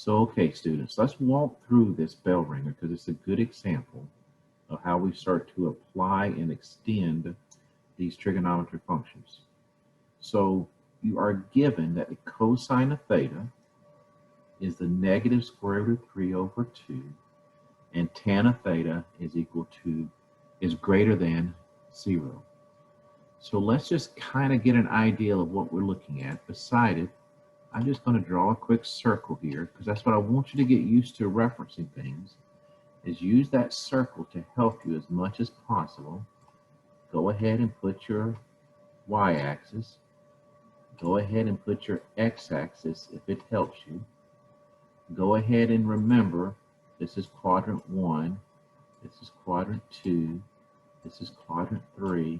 So, okay, students, let's walk through this bell ringer because it's a good example of how we start to apply and extend these trigonometry functions. So you are given that the cosine of theta is the negative square root of 3 over 2, and tan of theta is greater than 0. So let's just kind of get an idea of what we're looking at. Beside it, I'm just going to draw a quick circle here because that's what I want you to get used to referencing things, is use that circle to help you as much as possible. Go ahead and put your y-axis. Go ahead and put your x-axis if it helps you. Go ahead and remember, this is quadrant 1, this is quadrant 2, this is quadrant 3,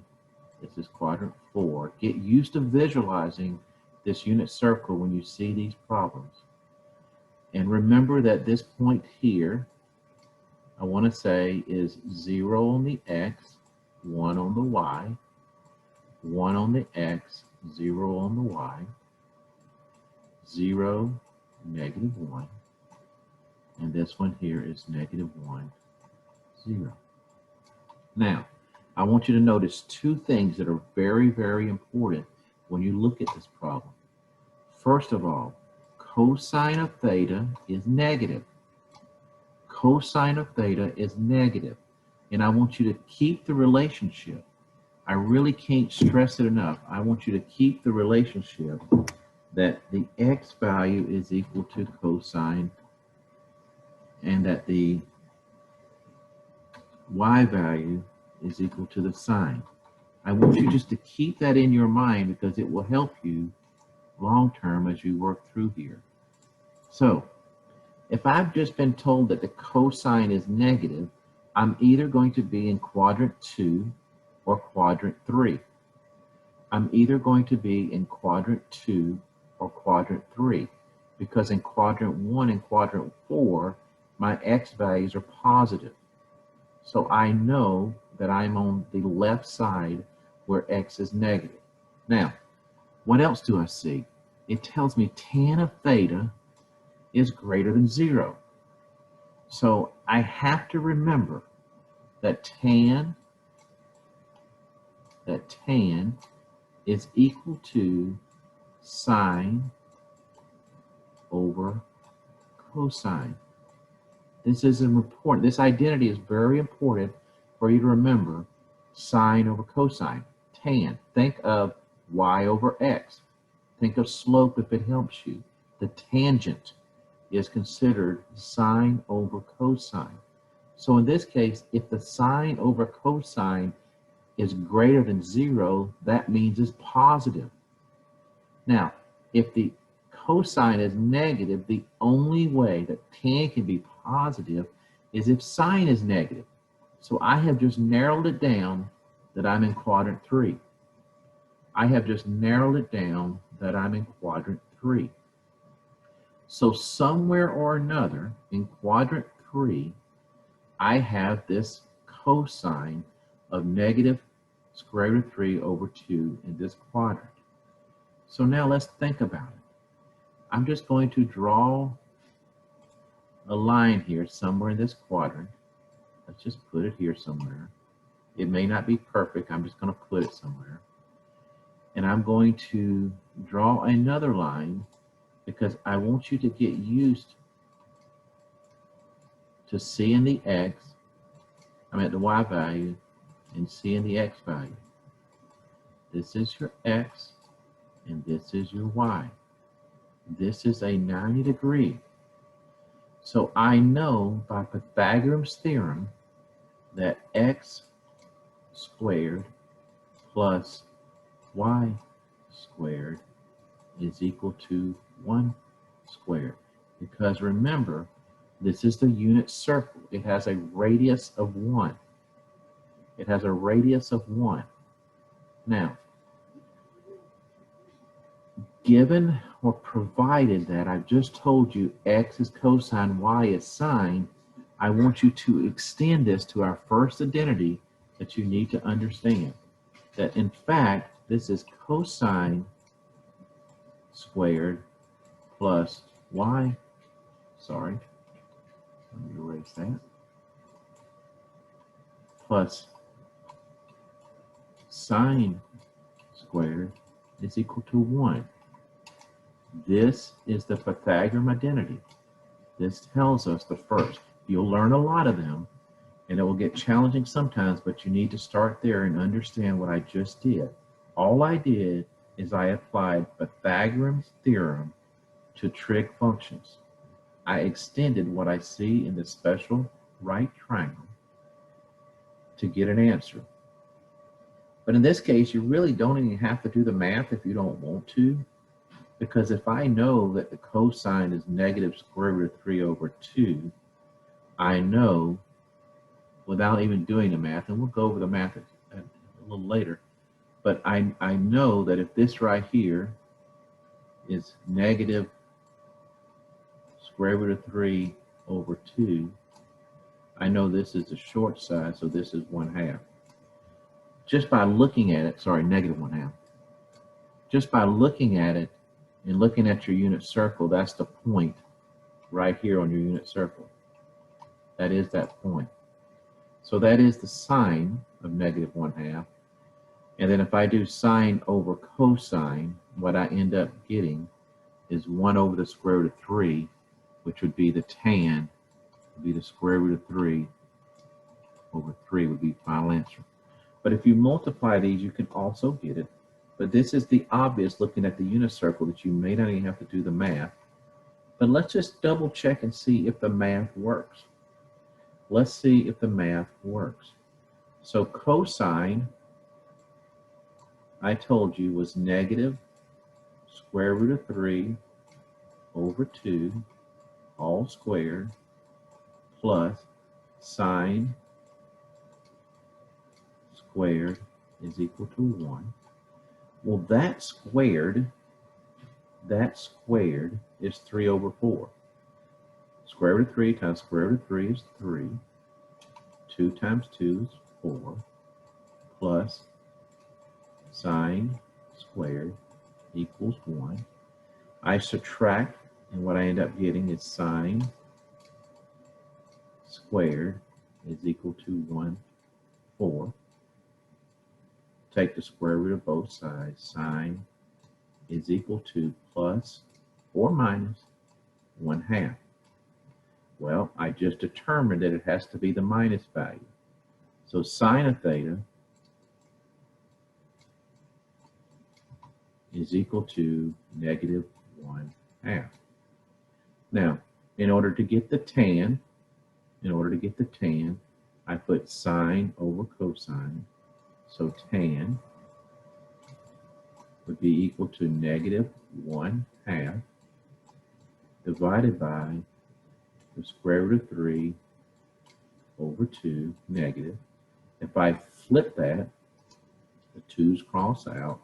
this is quadrant 4. Get used to visualizing this unit circle when you see these problems. And remember that this point here, I want to say, is 0 on the x, 1 on the y, 1 on the x, 0 on the y, 0, negative 1, and this one here is negative 1, 0. Now, I want you to notice two things that are very, very important when you look at this problem. First of all, cosine of theta is negative. Cosine of theta is negative, and I want you to keep the relationship. I really can't stress it enough. I want you to keep the relationship that the x value is equal to cosine and that the y value is equal to the sine. I want you just to keep that in your mind because it will help you long term as you work through here. So if I've just been told that the cosine is negative, I'm either going to be in quadrant 2 or quadrant 3. I'm either going to be in quadrant 2 or quadrant 3 because in quadrant 1 and quadrant 4, my x values are positive. So I know that I'm on the left side where x is negative. Now, what else do I see? It tells me tan of theta is greater than 0. So I have to remember that tan is equal to sine over cosine. This is important. This identity is very important for you to remember. Sine over cosine. Tan. Think of y over x. Think of slope if it helps you. The tangent is considered sine over cosine. So in this case, if the sine over cosine is greater than 0, that means it's positive. Now, if the cosine is negative, the only way that tan can be positive is if sine is negative. So I have just narrowed it down that I'm in quadrant 3. I have just narrowed it down that I'm in quadrant 3. So somewhere or another in quadrant 3, I have this cosine of negative square root of 3 over 2 in this quadrant. So now let's think about it. I'm just going to draw a line here somewhere in this quadrant. Let's just put it here somewhere. It may not be perfect. I'm just going to put it somewhere. And I'm going to draw another line because I want you to get used to seeing the x, the y value, and seeing the x value. This is your x, and this is your y. This is a 90 degree. So I know by Pythagorean's theorem that x squared plus y squared is equal to 1 squared. Because remember, this is the unit circle. It has a radius of 1. It has a radius of 1. Now, given or provided that I've just told you x is cosine, y is sine, I want you to extend this to our first identity that you need to understand. That in fact, this is cosine squared plus y sorry, let me erase that, plus sine squared is equal to 1. This is the Pythagorean identity. This tells us the first. You'll learn a lot of them, and it will get challenging sometimes, but you need to start there and understand what I just did. All I did is I applied Pythagorean's theorem to trig functions. I extended what I see in the special right triangle to get an answer. But in this case, you really don't even have to do the math if you don't want to, because if I know that the cosine is negative square root of 3 over 2, I know without even doing the math, and we'll go over the math a little later, but I know that if this right here is negative square root of 3 over 2, I know this is the short side, so this is 1/2. Just by looking at it, sorry, negative 1/2. Just by looking at it and looking at your unit circle, that's the point right here on your unit circle. That is that point. So that is the sine of negative 1/2. And then if I do sine over cosine, what I end up getting is 1 over the square root of 3, which would be the tan, would be the square root of 3 over 3 would be the final answer. But if you multiply these, you can also get it. But this is the obvious, looking at the unit circle, that you may not even have to do the math. But let's just double check and see if the math works. Let's see if the math works. So cosine, I told you, was negative square root of 3 over 2, all squared, plus sine squared is equal to 1. Well, that squared is 3 over 4. Square root of 3 times square root of 3 is 3. 2 times 2 is 4. Plus sine squared equals 1. I subtract, and what I end up getting is sine squared is equal to 1/4. Take the square root of both sides. Sine is equal to plus or minus 1/2. Well, I just determined that it has to be the minus value. So sine of theta is equal to negative 1/2. Now, in order to get the tan, I put sine over cosine. So tan would be equal to negative 1/2 divided by the square root of 3 over 2 negative. If I flip that, the 2's cross out,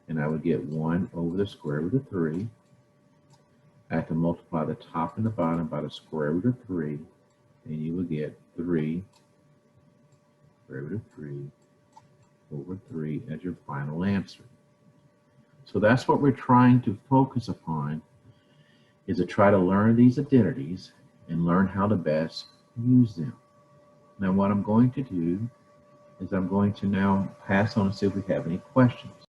and I would get 1 over the square root of 3. I have to multiply the top and the bottom by the square root of 3, and you would get 3 square root of 3 over 3 as your final answer. So that's what we're trying to focus upon, is to try to learn these identities and learn how to best use them. Now what I'm going to do is I'm going to now pass on and see if we have any questions.